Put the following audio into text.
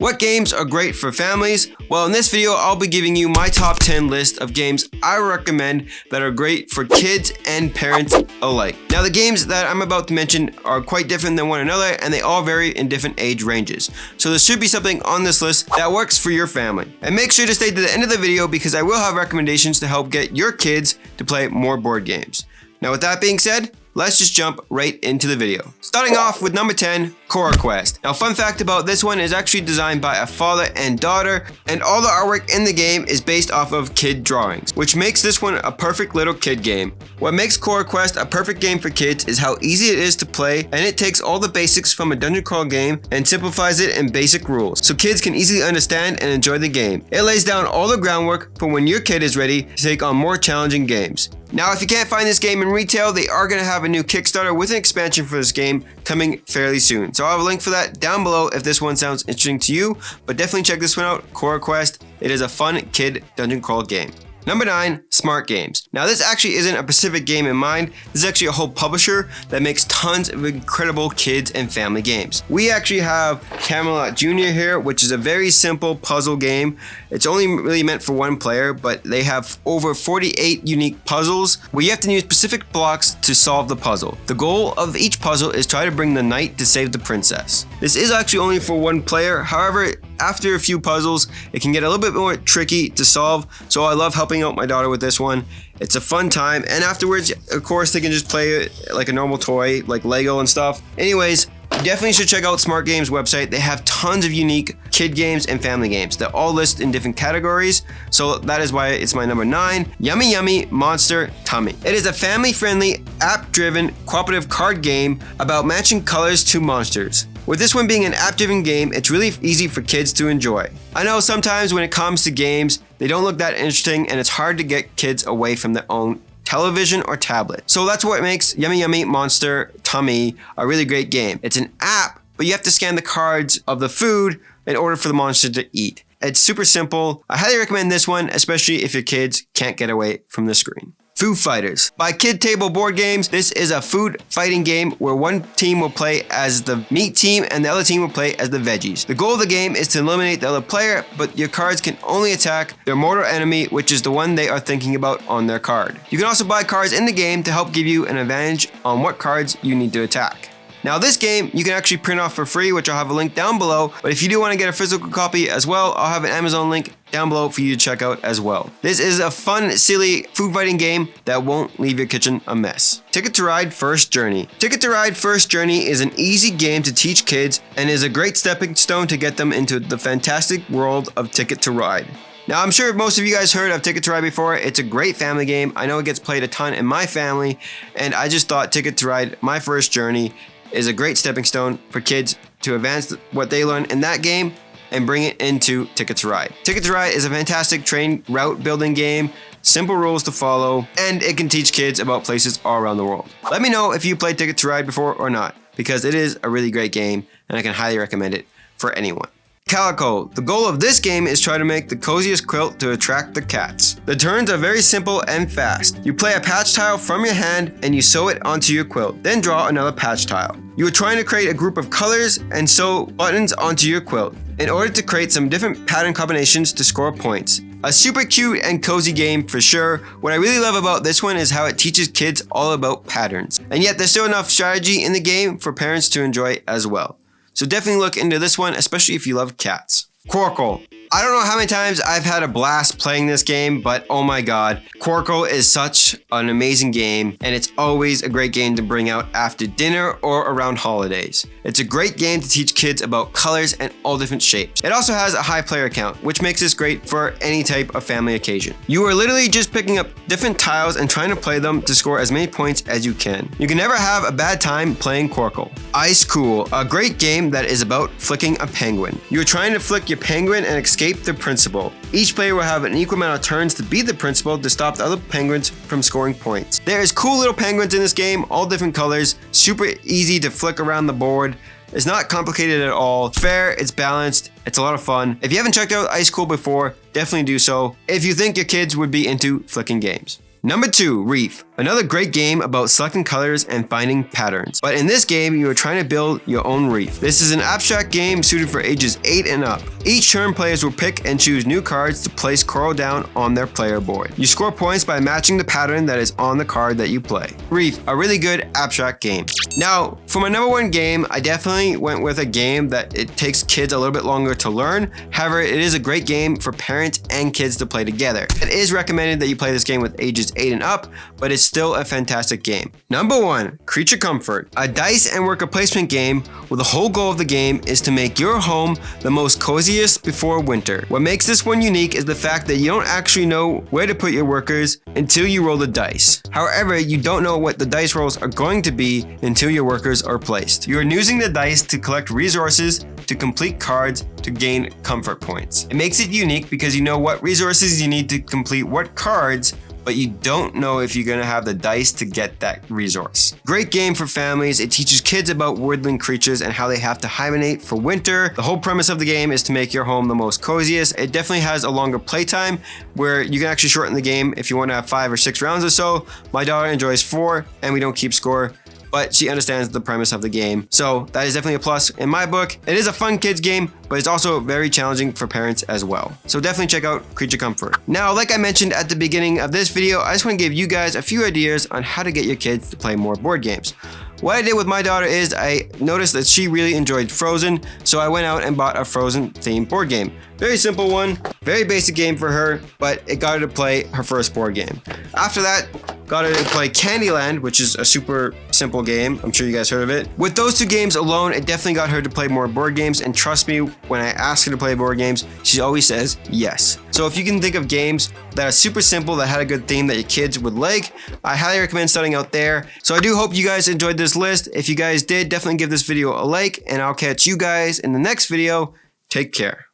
What games are great for families? Well, in this video, I'll be giving you my top 10 list of games I recommend that are great for kids and parents alike. Now, the games that I'm about to mention are quite different than one another, and they all vary in different age ranges. So there should be something on this list that works for your family. And make sure to stay to the end of the video because I will have recommendations to help get your kids to play more board games. Now, with that being said, let's just jump right into the video. Starting off with number 10, CoraQuest. Now, fun fact about this one is actually designed by a father and daughter, and all the artwork in the game is based off of kid drawings, which makes this one a perfect little kid game. What makes CoraQuest a perfect game for kids is how easy it is to play, and it takes all the basics from a dungeon crawl game and simplifies it in basic rules, so kids can easily understand and enjoy the game. It lays down all the groundwork for when your kid is ready to take on more challenging games. Now, if you can't find this game in retail, they are going to have a new Kickstarter with an expansion for this game coming fairly soon. So I'll have a link for that down below if this one sounds interesting to you, but definitely check this one out, CoraQuest. It is a fun kid dungeon crawl game. Number 9, Smart Games. Now, this actually isn't a specific game in mind. This is actually a whole publisher that makes tons of incredible kids and family games. We actually have Camlot Jr. here, which is a very simple puzzle game. It's only really meant for one player, but they have over 48 unique puzzles where you have to use specific blocks to solve the puzzle. The goal of each puzzle is try to bring the knight to save the princess. This is actually only for one player. However, after a few puzzles, it can get a little bit more tricky to solve, so I love helping out my daughter with this one. It's a fun time, and afterwards, of course, they can just play it like a normal toy, like Lego and stuff. Anyways, you definitely should check out Smart Games' website. They have tons of unique kid games and family games. They're all listed in different categories, so that is why it's my number 9, Yummy Yummy Monster Tummy. It is a family-friendly, app-driven, cooperative card game about matching colors to monsters. With this one being an app-driven game, it's really easy for kids to enjoy. I know sometimes when it comes to games, they don't look that interesting and it's hard to get kids away from their own television or tablet. So that's what makes Yummy Yummy Monster Tummy a really great game. It's an app, but you have to scan the cards of the food in order for the monster to eat. It's super simple. I highly recommend this one, especially if your kids can't get away from the screen. Food Fighters. By Kid Table Board Games, this is a food fighting game where one team will play as the meat team and the other team will play as the veggies. The goal of the game is to eliminate the other player, but your cards can only attack their mortal enemy, which is the one they are thinking about on their card. You can also buy cards in the game to help give you an advantage on what cards you need to attack. Now, this game you can actually print off for free, which I'll have a link down below, but if you do want to get a physical copy as well, I'll have an Amazon link down below for you to check out as well. This is a fun, silly food fighting game that won't leave your kitchen a mess. Ticket to Ride First Journey. Ticket to Ride First Journey is an easy game to teach kids and is a great stepping stone to get them into the fantastic world of Ticket to Ride. Now, I'm sure most of you guys heard of Ticket to Ride before. It's a great family game. I know it gets played a ton in my family, and I just thought Ticket to Ride My First Journey is a great stepping stone for kids to advance what they learn in that game and bring it into Ticket to Ride. Ticket to Ride is a fantastic train route building game, simple rules to follow, and it can teach kids about places all around the world. Let me know if you played Ticket to Ride before or not, because it is a really great game and I can highly recommend it for anyone. Calico. The goal of this game is try to make the coziest quilt to attract the cats. The turns are very simple and fast. You play a patch tile from your hand and you sew it onto your quilt, then draw another patch tile. You are trying to create a group of colors and sew buttons onto your quilt in order to create some different pattern combinations to score points. A super cute and cozy game for sure. What I really love about this one is how it teaches kids all about patterns, and yet there's still enough strategy in the game for parents to enjoy as well. So definitely look into this one, especially if you love cats. Qwirkle. I don't know how many times I've had a blast playing this game, but oh my god, Qwirkle is such an amazing game, and it's always a great game to bring out after dinner or around holidays. It's a great game to teach kids about colors and all different shapes. It also has a high player count, which makes this great for any type of family occasion. You are literally just picking up different tiles and trying to play them to score as many points as you can. You can never have a bad time playing Qwirkle. Ice Cool, a great game that is about flicking a penguin. You're trying to flick your penguin and escape the principal. Each player will have an equal amount of turns to beat the principal to stop the other penguins from scoring points. There is cool little penguins in this game, all different colors, super easy to flick around the board. It's not complicated at all. It's fair, it's balanced, it's a lot of fun. If you haven't checked out Ice Cool before, definitely do so if you think your kids would be into flicking games. Number 2, Reef. Another great game about selecting colors and finding patterns. But in this game, you are trying to build your own reef. This is an abstract game suited for ages 8 and up. Each turn, players will pick and choose new cards to place coral down on their player board. You score points by matching the pattern that is on the card that you play. Reef, a really good abstract game. Now, for my number one game, I definitely went with a game that it takes kids a little bit longer to learn. However, it is a great game for parents and kids to play together. It is recommended that you play this game with ages 8 and up, but it's still a fantastic game. Number one, Creature Comfort, a dice and worker placement game where the whole goal of the game is to make your home the most coziest before winter. What makes this one unique is the fact that you don't actually know where to put your workers until you roll the dice. However, you don't know what the dice rolls are going to be until your workers are placed. You are using the dice to collect resources, to complete cards, to gain comfort points. It makes it unique because you know what resources you need to complete what cards, but you don't know if you're going to have the dice to get that resource. Great game for families. It teaches kids about woodland creatures and how they have to hibernate for winter. The whole premise of the game is to make your home the most coziest. It definitely has a longer playtime where you can actually shorten the game if you want to have 5 or 6 rounds or so. My daughter enjoys 4 and we don't keep score, but she understands the premise of the game. So that is definitely a plus in my book. It is a fun kids game, but it's also very challenging for parents as well. So definitely check out Creature Comfort. Now, like I mentioned at the beginning of this video, I just want to give you guys a few ideas on how to get your kids to play more board games. What I did with my daughter is I noticed that she really enjoyed Frozen, so I went out and bought a Frozen themed board game. Very simple one, very basic game for her, but it got her to play her first board game. After that, got her to play Candyland, which is a super simple game. I'm sure you guys heard of it. With those 2 games alone, it definitely got her to play more board games, and trust me, when I ask her to play board games, she always says yes. So if you can think of games that are super simple, that had a good theme that your kids would like, I highly recommend starting out there. So I do hope you guys enjoyed this list. If you guys did, definitely give this video a like, and I'll catch you guys in the next video. Take care.